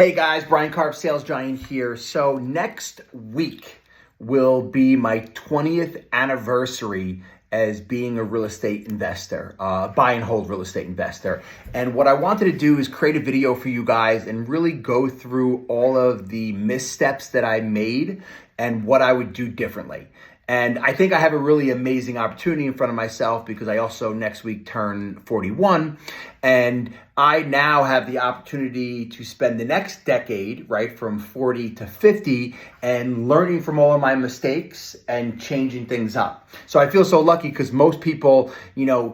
Hey guys, Brian Karp, Sales Giant here. So next week will be my 20th anniversary as being a real estate investor, buy and hold real estate investor. And what I wanted to do is create a video for you guys and really go through all of the missteps that I made and what I would do differently. And I think I have a really amazing opportunity in front of myself because I also next week turn 41. And I now have the opportunity to spend the next decade, right, from 40 to 50, and learning from all of my mistakes and changing things up. So I feel so lucky because most people,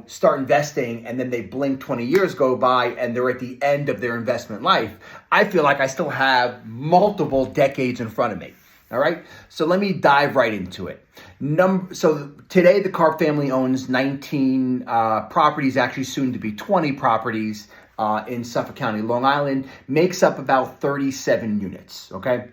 start investing and then they blink 20 years go by and they're at the end of their investment life. I feel like I still have multiple decades in front of me. All right, so let me dive right into it. So today the Karp family owns 19 properties, actually soon to be 20 properties in Suffolk County, Long Island, makes up about 37 units, okay?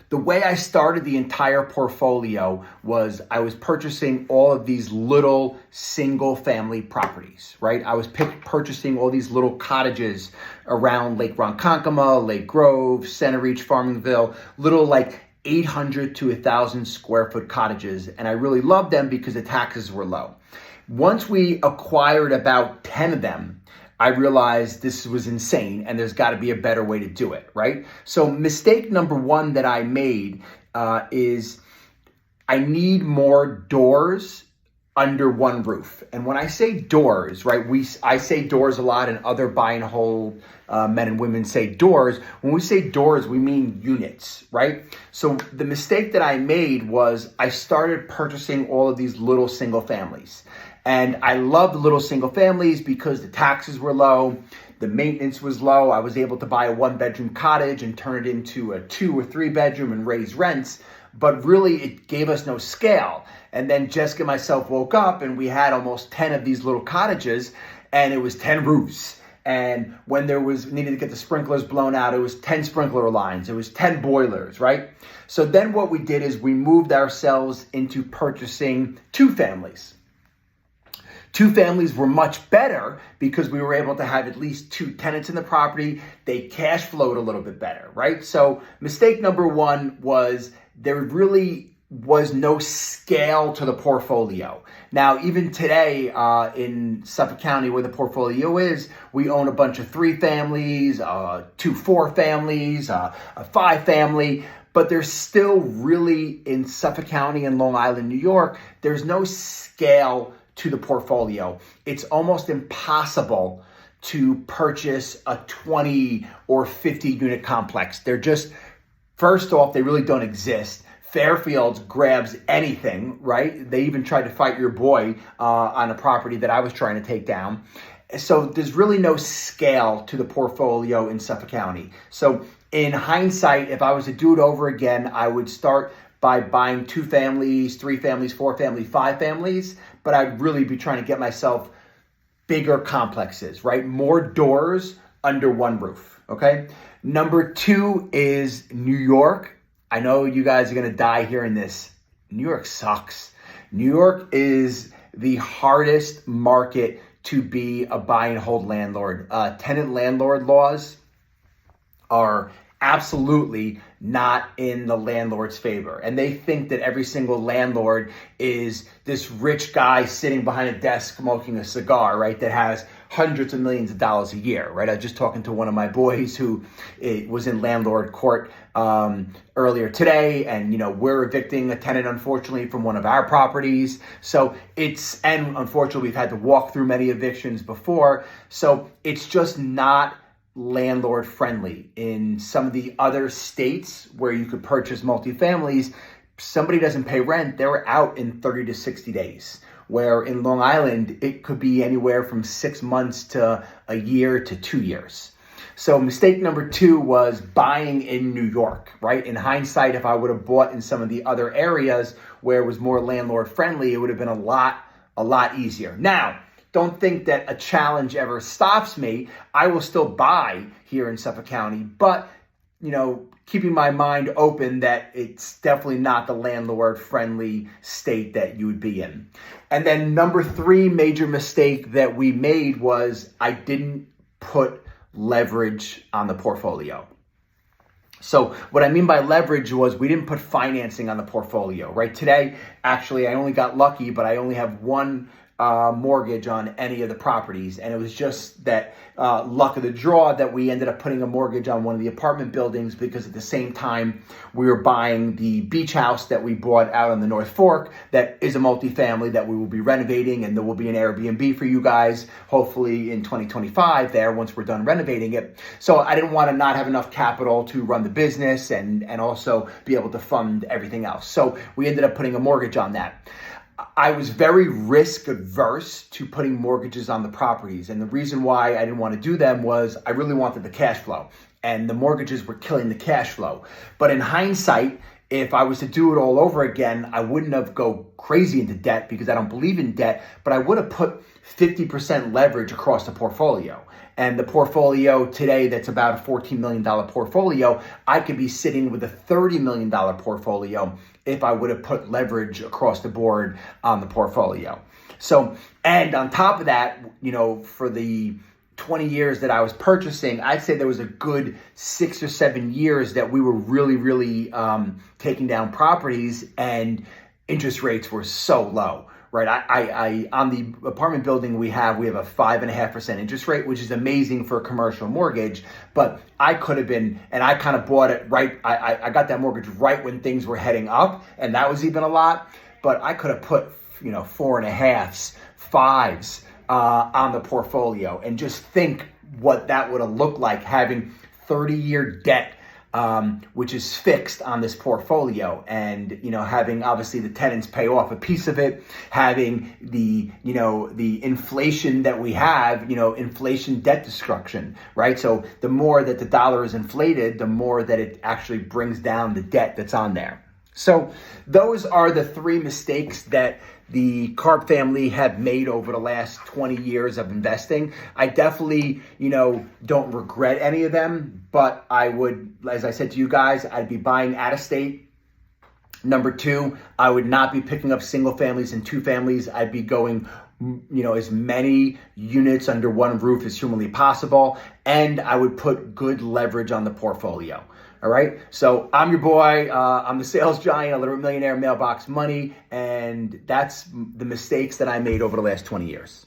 The way I started the entire portfolio was I was purchasing all of these little single family properties, right? I was purchasing all these little cottages around Lake Ronkonkoma, Lake Grove, Center Reach, Farmingville, little like 800 to 1,000 square foot cottages. And I really loved them because the taxes were low. Once we acquired about 10 of them, I realized this was insane and there's got to be a better way to do it, right? So mistake number one that I made is I need more doors under one roof. And when I say doors, right, I say doors a lot, and other buy and hold men and women say doors. When we say doors, we mean units, right? So the mistake that I made was I started purchasing all of these little single families. And I loved the little single families because the taxes were low, the maintenance was low. I was able to buy a 1-bedroom cottage and turn it into a 2 or 3 bedroom and raise rents. But really, it gave us no scale. And then Jessica and myself woke up and we had almost 10 of these little cottages, and it was 10 roofs. And when there was needed to get the sprinklers blown out, it was 10 sprinkler lines. It was 10 boilers, right? So then what we did is we moved ourselves into purchasing 2 families. 2 families were much better because we were able to have at least 2 tenants in the property. They cash flowed a little bit better, right? So mistake number one was there really was no scale to the portfolio. Now, even today in Suffolk County where the portfolio is, we own a bunch of 3 families, 2 4 families, a 5 family, but there's still really in Suffolk County and Long Island, New York, there's no scale to the portfolio. It's almost impossible to purchase a 20 or 50 unit complex. They're just, first off, they really don't exist. Fairfields grabs anything, right? They even tried to fight your boy on a property that I was trying to take down. So there's really no scale to the portfolio in Suffolk County. So in hindsight, if I was to do it over again, I would start by buying 2 families, 3 families, 4 families, 5 families, but I'd really be trying to get myself bigger complexes, right? More doors under one roof, okay? Number 2 is New York. I know you guys are gonna die hearing this. New York sucks. New York is the hardest market to be a buy and hold landlord. Tenant landlord laws are absolutely not in the landlord's favor. And they think that every single landlord is this rich guy sitting behind a desk smoking a cigar, right? That has hundreds of millions of dollars a year, right? I was just talking to one of my boys who was in landlord court earlier today. And, we're evicting a tenant, unfortunately, from one of our properties. So and unfortunately, we've had to walk through many evictions before. So it's just not landlord friendly. In some of the other states where you could purchase multifamilies, somebody doesn't pay rent, they're out in 30 to 60 days. Where in Long Island, it could be anywhere from 6 months to a year to 2 years. So mistake number 2 was buying in New York, right? In hindsight, if I would have bought in some of the other areas where it was more landlord friendly, it would have been a lot easier. Now, don't think that a challenge ever stops me. I will still buy here in Suffolk County, but, keeping my mind open that it's definitely not the landlord-friendly state that you would be in. And then number 3 major mistake that we made was I didn't put leverage on the portfolio. So what I mean by leverage was we didn't put financing on the portfolio, right? Today, actually, I only got lucky, but I only have one mortgage on any of the properties. And it was just that luck of the draw that we ended up putting a mortgage on one of the apartment buildings, because at the same time we were buying the beach house that we bought out on the North Fork that is a multifamily that we will be renovating, and there will be an Airbnb for you guys hopefully in 2025 there once we're done renovating it. So I didn't want to not have enough capital to run the business and also be able to fund everything else. So we ended up putting a mortgage on that. I was very risk adverse to putting mortgages on the properties. And the reason why I didn't want to do them was I really wanted the cash flow, and the mortgages were killing the cash flow. But in hindsight, if I was to do it all over again, I wouldn't have go crazy into debt, because I don't believe in debt, but I would have put 50% leverage across the portfolio. And the portfolio today, that's about a $14 million portfolio, I could be sitting with a $30 million portfolio if I would have put leverage across the board on the portfolio. So, and on top of that, for the 20 years that I was purchasing, I'd say there was a good 6 or 7 years that we were really taking down properties, and interest rates were so low. Right, I on the apartment building we have a 5.5% interest rate, which is amazing for a commercial mortgage. But I could have been, and I kind of bought it right. I got that mortgage right when things were heading up, and that was even a lot. But I could have put 4.5s, 5s on the portfolio, and just think what that would have looked like having 30-year debt. Which is fixed on this portfolio, and having obviously the tenants pay off a piece of it, having the inflation that we have, inflation debt destruction, right? So the more that the dollar is inflated, the more that it actually brings down the debt that's on there. So those are the 3 mistakes that the Karp family have made over the last 20 years of investing. I definitely, don't regret any of them, but I would, as I said to you guys, I'd be buying out of state. Number 2, I would not be picking up single families and 2 families. I'd be going as many units under one roof as humanly possible, and I would put good leverage on the portfolio. All right, so I'm your boy. I'm the sales giant, Illiterate Millionaire, Mailbox Money, and that's the mistakes that I made over the last 20 years.